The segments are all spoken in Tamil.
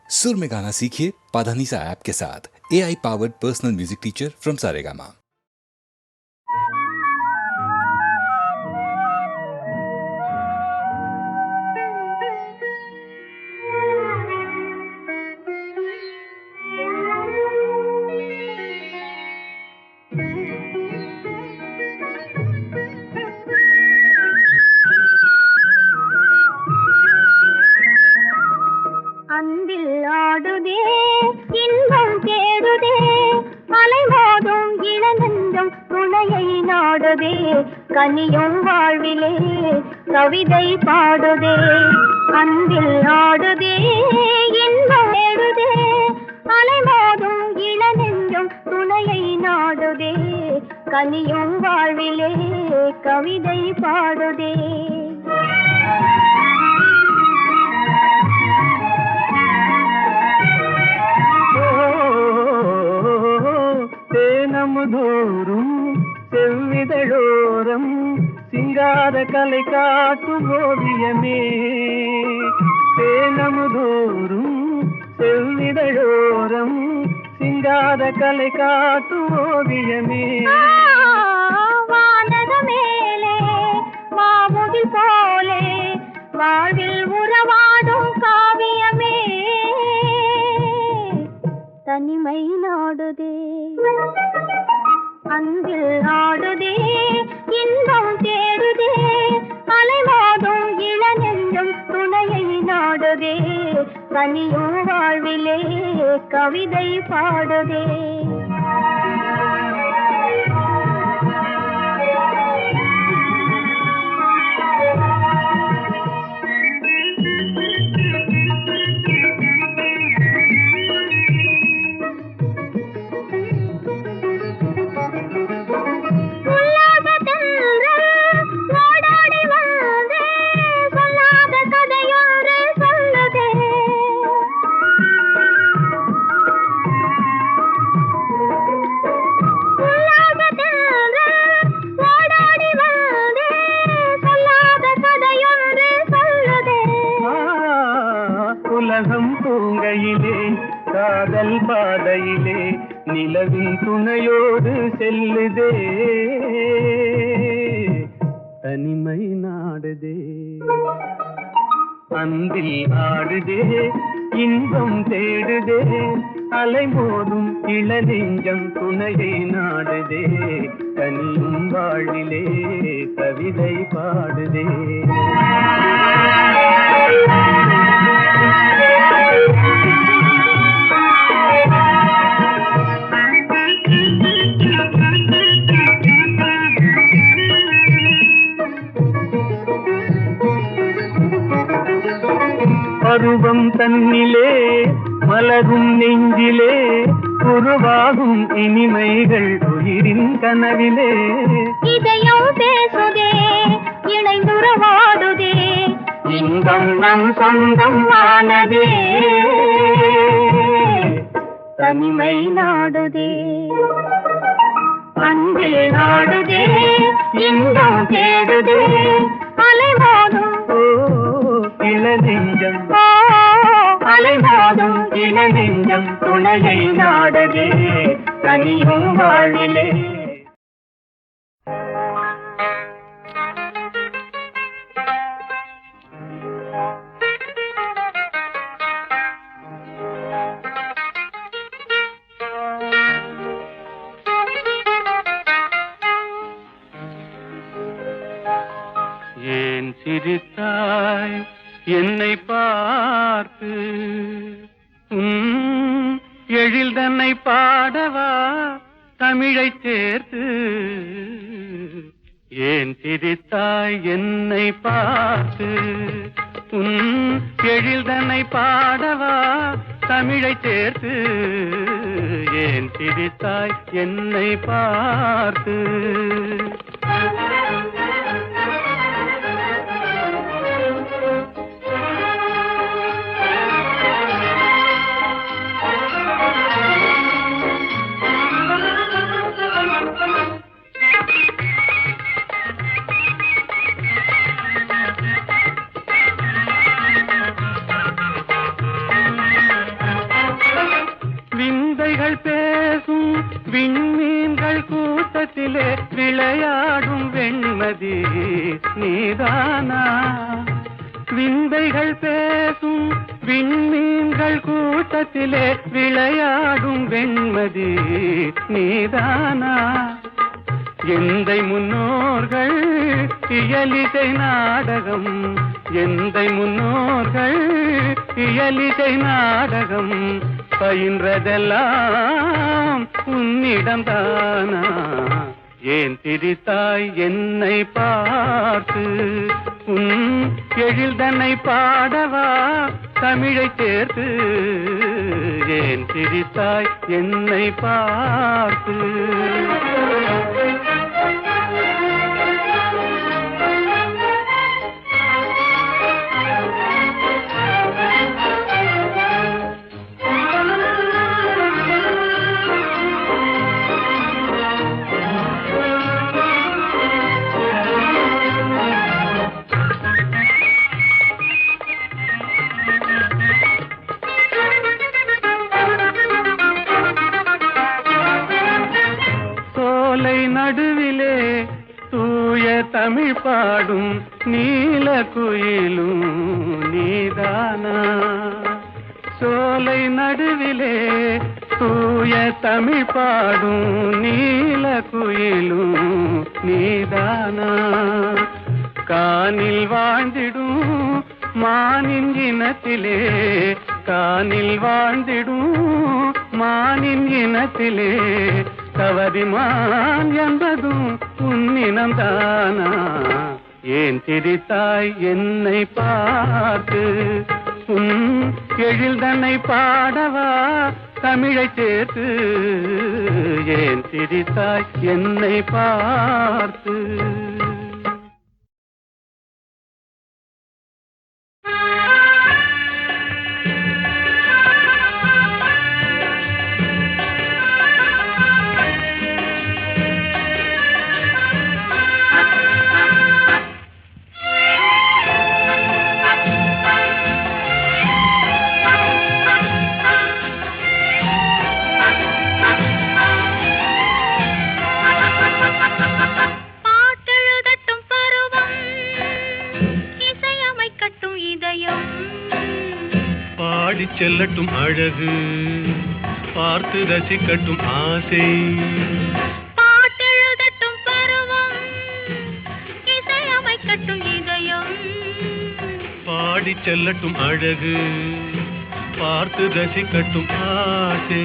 सुर में गाना सीखिए पाधानीसा ऐप के साथ। AI powered personal music teacher from Saregama. அன்பில் ஆடுதே இன்பம் தேடுதே அலைமோதும் இளநெஞ்சம் துணையை நாடுதே கனியும் வாழ்விலே கவிதை பாடுதே. அன்பில் ஆடுதே இன்பம் தேடுதே அலைமோதும் இளநெஞ்சம் துணையை நாடுதே கனியும் வாழ்விலே கவிதை பாடுதே. தேனமுதோறும் செவ்விதழோரம் சிங்கார கலை காட்டும் ஓவியமே. தேனமுதோறும் செவ்விதழோரம் சிங்கார கலை காட்டும் ஓவியமே. வானக மேலே மாமுகில் போலே வாழ்வில் உறவாடும் காவியமே. தனிமை நாடுதே அன்பில் ஆடுதே இன்பம் தேடுதே அலைமோதும் இளநெஞ்சம் துணையை நாடுதே கனியும் வாழ்விலே கவிதை பாடுதே. உலகம் தூங்கையிலே காதல் பாதையிலே நிலவின் துணையோடு செல்லுதே தனிமை நாடுதே. அன்பில் ஆடுதே இன்பம் தேடுதே அலைமோதும் இளநெஞ்சம் துணையை நாடுதே கனியும் வாழ்விலே கவிதை பாடுதே. பருவம் தன்னிலே மலரும் நெஞ்சிலே உருவாகும் இனிமைகள் உயிரின் கனவிலே. இதயம் பேசுதே இணைந்துறவாடுதே இன்பம் நம் சொந்தம் ஆனதே தனிமை நாடுதே அன்பில் நாடுதே இன்பம் தேடுதே அலைமோதும் இளநெஞ்சம் அலைமோதும் இளநெஞ்சம் துணையை நாடுதே கனியும் வாழ்விலே. ஏன் சிரித்தாய் என்னை பார்த்து எழில் தன்னை பாடவா தமிழை சேர்த்து. ஏன் சிரித்தாய் என்னை பார்த்து எழில் தன்னை பாடவா தமிழை சேர்த்து. ஏன் சிரித்தாய் என்னை பார்த்து. விண்மீன்கள் கூட்டத்திலே விளையாடும் வெண்மதி நீதானா? விந்தைகள் பேசும் விண்மீன்கள் கூட்டத்திலே விளையாடும் வெண்மதி நீதானா? எந்தை முன்னோர்கள் இயலிசை நாடகம், எந்தை முன்னோர்கள் இயலிசை நாடகம் பயின்றதெல்லாம் உன்னிடம்தானா? ஏன் திரித்தாய் என்னை பார்த்து? உன் எழில் தன்னை பாடவா தமிழை சேர்த்து? ஏன் திரித்தாய் என்னை பார்த்து? நடுவிலே தூய தமிழ் பாடும் நீல குயிலும் நீதானா? சோலை நடுவிலே தூய தமிழ் பாடும் நீல குயிலும் நீதானா? கானில் வாழ்ந்திடும் மானின் இனத்திலே, கானில் வாழ்ந்திடும் மானின் இனத்திலே கவரிமான் என்பதும் உன்னினம்தானா? ஏன் திரித்தாய் என்னை பார்த்து? உன் எழில் தன்னை பாடவா தமிழை சேர்த்து? ஏன் திரித்தாய் என்னை பார்த்து? செல்லட்டும் அழகு, பார்த்து ரசிக்கட்டும் ஆசை. பாட்டெழுதட்டும் பருவம், இசையமைக்கட்டும் இதயம். பாடி செல்லட்டும் அழகு, பார்த்து ரசிக்கட்டும் ஆசை.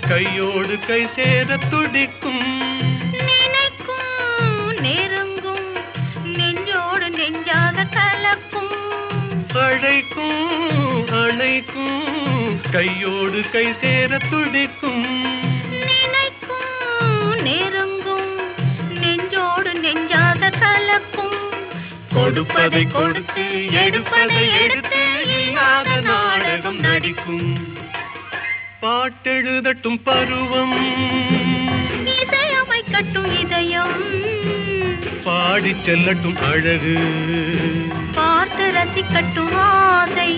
கையோடு கை சேர துடிக்கும், நினைக்கும் நெருங்கும் நெஞ்சோடு நெஞ்சாக கலக்கும். அழைக்கும் அணைக்கும் கையோடு கை சேர துடிக்கும், நினைக்கும் நெருங்கும் நெஞ்சோடு நெஞ்சாக கலக்கும். கொடுப்பதை கொடுத்து எடுப்பதை எடுத்து இல்லாத நாடகம் நடிக்கும். பாட்டெழுதட்டும் பருவம், இசையமைக்கட்டும் இதயம். பாடி செல்லட்டும் அழகு, பார்த்து ரசிக்கட்டும் ஆசை.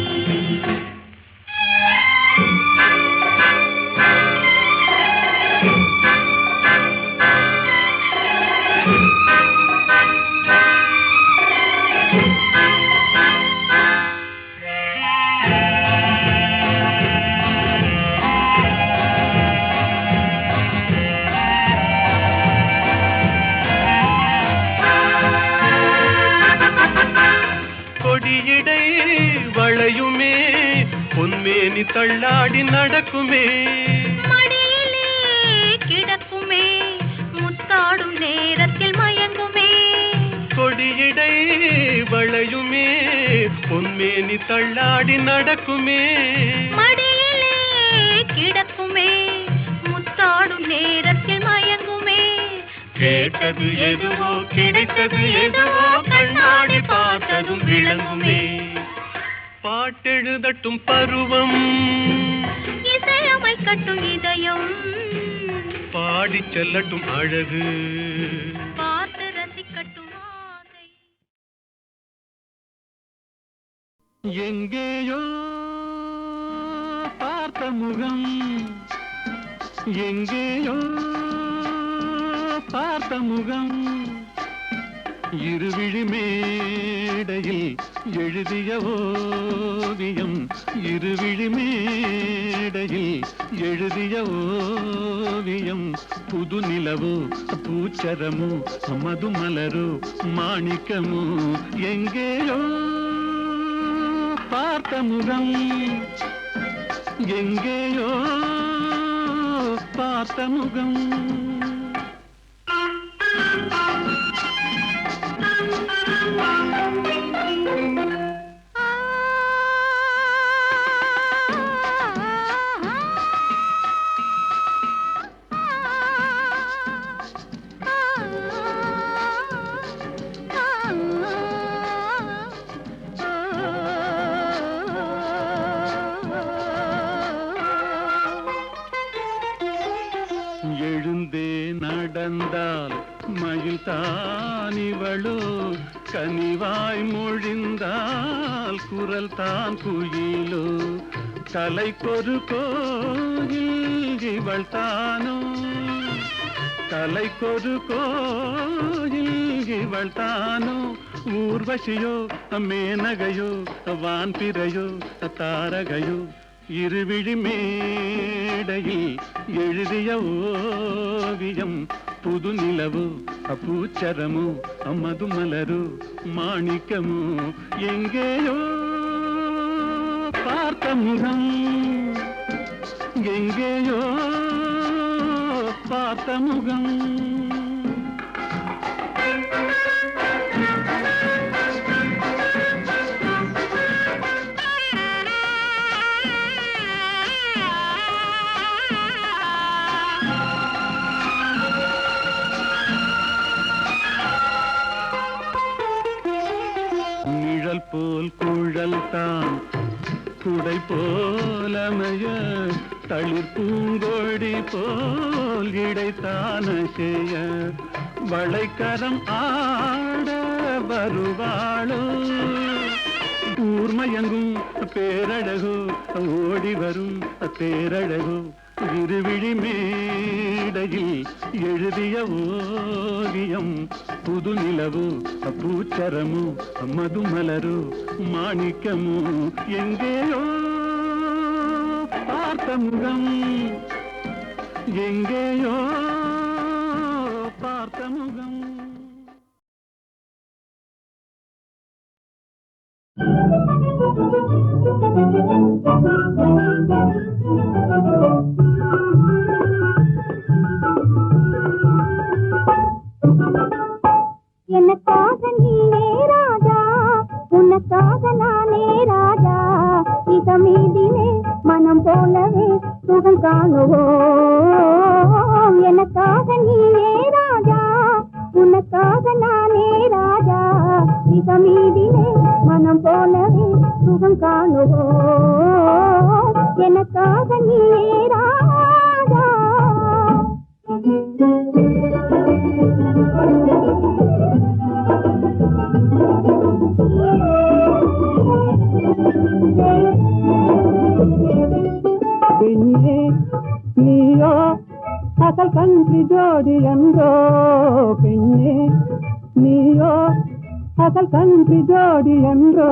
கொடியிடை வளையுமே பொன்மேனி தள்ளாடி நடக்குமே, மடியிலே கிடக்குமே முத்தாடும் நேரத்தில் மயங்குமே. கொடியிடை வளையுமே பொன்மேனி தள்ளாடி நடக்குமே, மடியிலே கிடக்குமே கேட்டது எதுவோ கிடைத்தது எதுவோ கண்ணாடி பார்த்ததும் விளங்குமே. பாட்டெழுதட்டும் பருவம், இசையமைக்கட்டும் இதயம், பாடிச் செல்லட்டும் அழகு, பார்த்து ரசிக்கட்டும் ஆசை. எங்கேயோ பார்த்த முகம், எங்கேயோ பார்த்த முகம், இருவிழி மேடையில் எழுதிய ஓவியம், இருவிழி மேடையில் எழுதிய ஓவியம், புது நிலவோ பூச்சரமோ மதுமலரோ மாணிக்கமோ, எங்கேயோ பார்த்த முகம், எங்கேயோ பார்த்த முகம். எழுந்தே நடந்தால் மயில் தானிவளோ, கனிவாய் மொழிந்தால் குரல் தான் குயிலோ, கலைக்கொரு கோயில் இவள் தானோ, கலைக்கொரு கோயில் இவள் தானோ, ஊர்வசியோ மேனகையோ வான்பிறையோ தாரகையோ, இருவிழி மேடையில் எழுதிய ஓவியம், புது நிலவோ பூச்சரமோ மதுமலரோ மாணிக்கமோ, எங்கேயோ பார்த்த முகம், எங்கேயோ பார்த்த முகம். நிழல் போல் குழல் தான் குடை போலமைய, தளிர் பூங்கொடி போல் இடைத்தான செய்ய, வளைக்கரம் ஆட வருவாளோ, ஊர்மயங்கும் பேரழகோ ஓடி வரும் பேரழகோ, இருவிழி மேடையில் எழுதிய ஓவியம், புது நிலவோ பூச்சரமோ மதுமலரோ மாணிக்கமோ, எங்கேயோ பார்த்த முகம், எங்கேயோ பார்த்த முகம். எனக்காக நீயே ராஜா, உனக்காக நானே ராஜா, இதமீதிலே மனம் போலவே சுகம் காணுவோம். எனக்காக நீயே ராஜா, உனக்காக நானே ராஜா, இதமீதிலே மனம் போலவே சுகம் காணுவோம். எனக்காக நீயே ராஜா. பெண்ணே நீயோ அசல் கன்றி ஜோடி என்றோ, பெண்ணே நீயோ அசல் கன்றி ஜோடி என்றோ,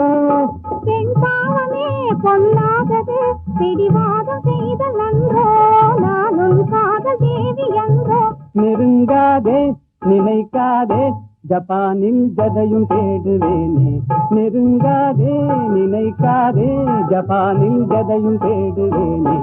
பெண் பாவமே பொல்லாதது, பிடிவாதம் செய்த நன்றோ, நானும் காதல் தேவி என்றோ. நெருங்காதே நினைக்காதே ஜப்பானில் ஜதையும் தேடுவேனே, நெருங்காதே நினைக்காதே ஜப்பானில் ஜதையும் தேடுவேனே.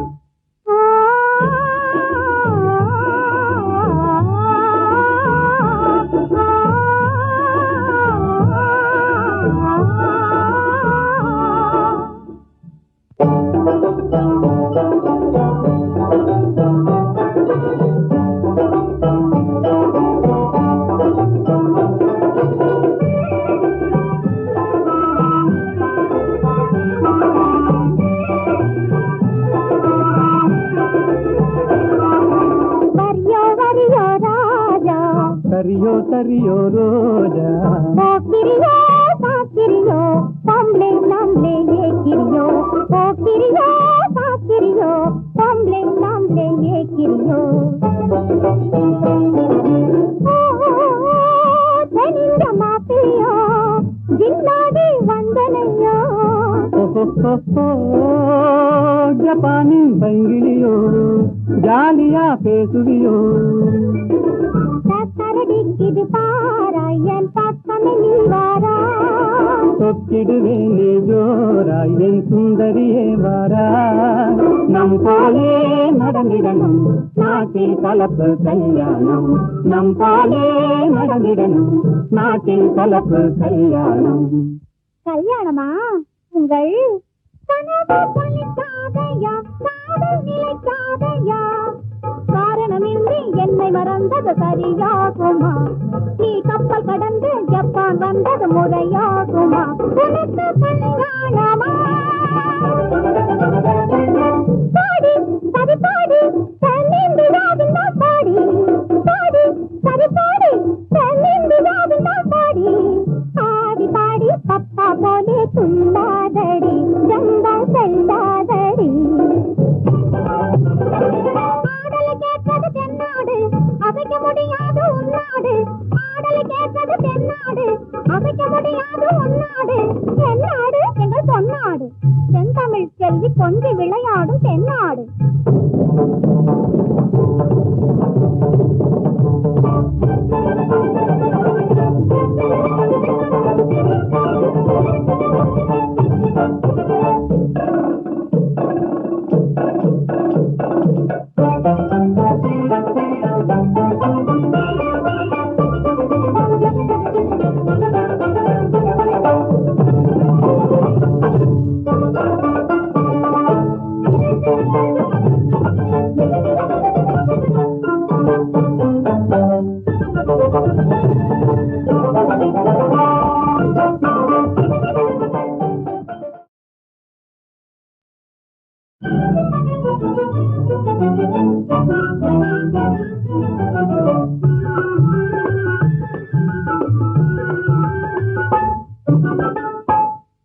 சரியோ சரியோ ரோஜா போக்கிரியோ பாக்கிரியோ பொம்பளை நாம்ளே ஏக்கிரியோ போக்கிரியோ பாக்கிரியோ பொம்பளை நாம்ளே ஏக்கிரியோ தெனிந்த மாப்பிளையோ ஜில்லாடி வந்தனையோ ஜப்பானின் பைங்கிலியோ ஜாலியா பேசுவியோ கரடிக்குது பாராயன் பக்கமே நீ வாரா தொக்கிடுவேனே ஜோராய் என் சுந்தரியே வாரா நம் போலே நடந்திடணும் நாட்டில் கலப்பு கல்யாணம் நம் போலே நடந்திடணும் நாட்டில் கலப்பு கல்யாணம் கல்யாணமா உங்கள் கனவு பலிக்காதையா காதல் நிலைக்காதையா காரணமின்றி என்னை மறந்தது சரியாகுமா நீ கப்பல் கடந்து ஜப்பான் வந்தது முறையாகுமா உனக்கு கல்யாணமா பாடி சரி பாடி தென்னிந்தியாவின் பாடி பாடி சரி பாடி தென்னிந்தியாவின் பாடி ஆடி பாடி பப்பா போலே துள்ளாதடி ஜங்கா செல்லாதடி ஆடலை கேட்பது தென்னாடு அசைக்க முடியாது உன்னாடு ஆடலை கேட்பது தென்னாடு அசைக்க முடியாது உன்னாடு தென்னாடு எங்கள் பொன்னாடு தென்தமிழ் செல்வி கொஞ்சி விளையாடும் தென்னாடு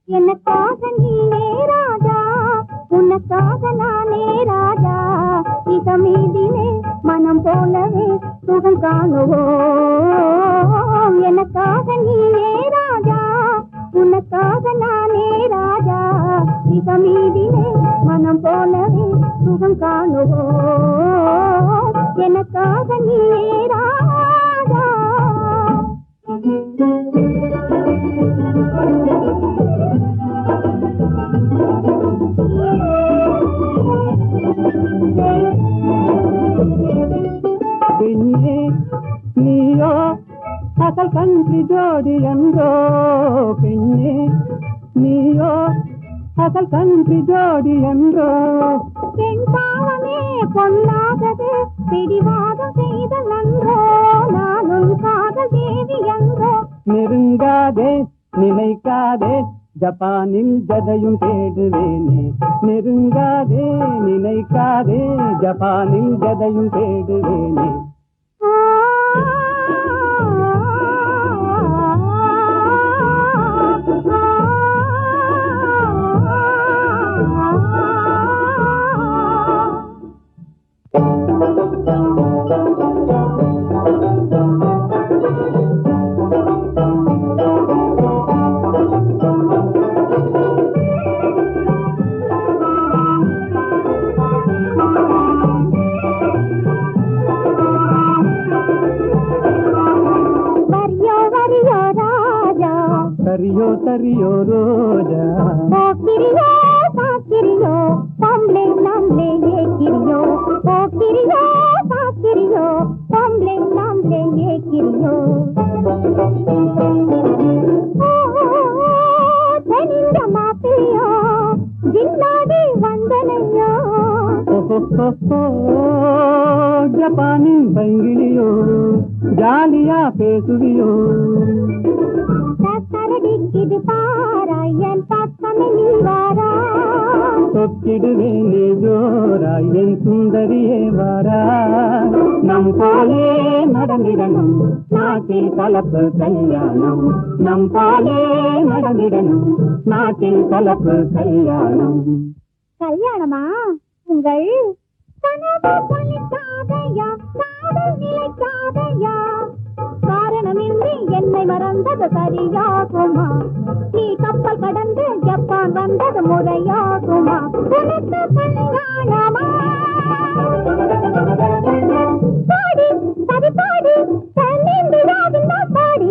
எனக்காக நீயே ராஜா உனக்காக நானே ராஜா இதமீதிலே மனம் போலவே சுகம் காணுவோம் எனக்காக நீயே ராஜா உனக்காக நானே ராஜா இதமீதிலே மனம் போலவே சுகம் காணுவோம் எனக்காக நீயே ராஜா பெண்ணே நீயோ அசல் கன்றி ஜோடி என்றோ பெண்ணே நீயோ அசல் கன்றி ஜோடி என்றோ பெண் பாவமே பொல்லாதது பிடிவாதம் செய்த நன்றோ நானும் காதல் தேவி என்றோ நெருங்காதே நினைக்காதே ஜப்பானில் ஜதையும் தேடுவேனே நெருங்காதே நினைக்காதே ஜப்பானில் ஜதையும் தேடுவேனே சரியோ சரியோ ரோஜா போக்கிரியோ பாக்கிரியோ பொம்பளை நாம்ளே ஏக்கிரியோ போக்கிரியோ பாக்கிரியோ பொம்பளை நாம்ளே ஏக்கிரியோ தெனிந்த மாப்பிளையோ ஜில்லாடி வந்தனையோ ஜப்பானின் பைங்கிலியோ ஜாலியா பேசுவியோ கரடிக்குது பாராயன் பக்கமே நீ வாரா சொக்கிடுவேனே ஜோராய் என் சுந்தரியே வாராய் நம் போலே நடந்திடணும் நாட்டில் கலப்பு கல்யாணம் நம் போலே நடந்திடணும் நாட்டில் கலப்பு கல்யாணம் கல்யாணமா உங்கள் கனவு பலிக்காதையா காதல் நிலைக்காதையா காரணமின்றி என்னை மறந்தது சரியாகுமா நீ கப்பல் கடந்து ஜப்பான் வந்தது முறையாகுமா உனக்கு கல்யாணமா பாடி சரி பாடி தென்னிந்து ராவிந்தா பாடி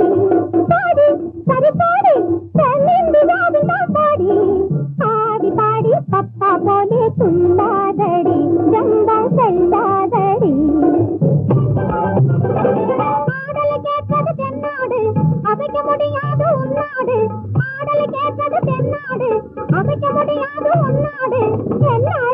பாடி சரி பாடி தென்னிந்து ராவிந்தா பாடி ஆடி பாடி பப்பா போலே துள்ளாதடி ஜம்பம் செல்லாதடி ஆடலை கேட்பது தென்னாடு அசைக்க முடியாது உன்னாடு ஆடலை கேட்பது தென்னாடு அசைக்க முடியாது உன்னாடு என்னாடு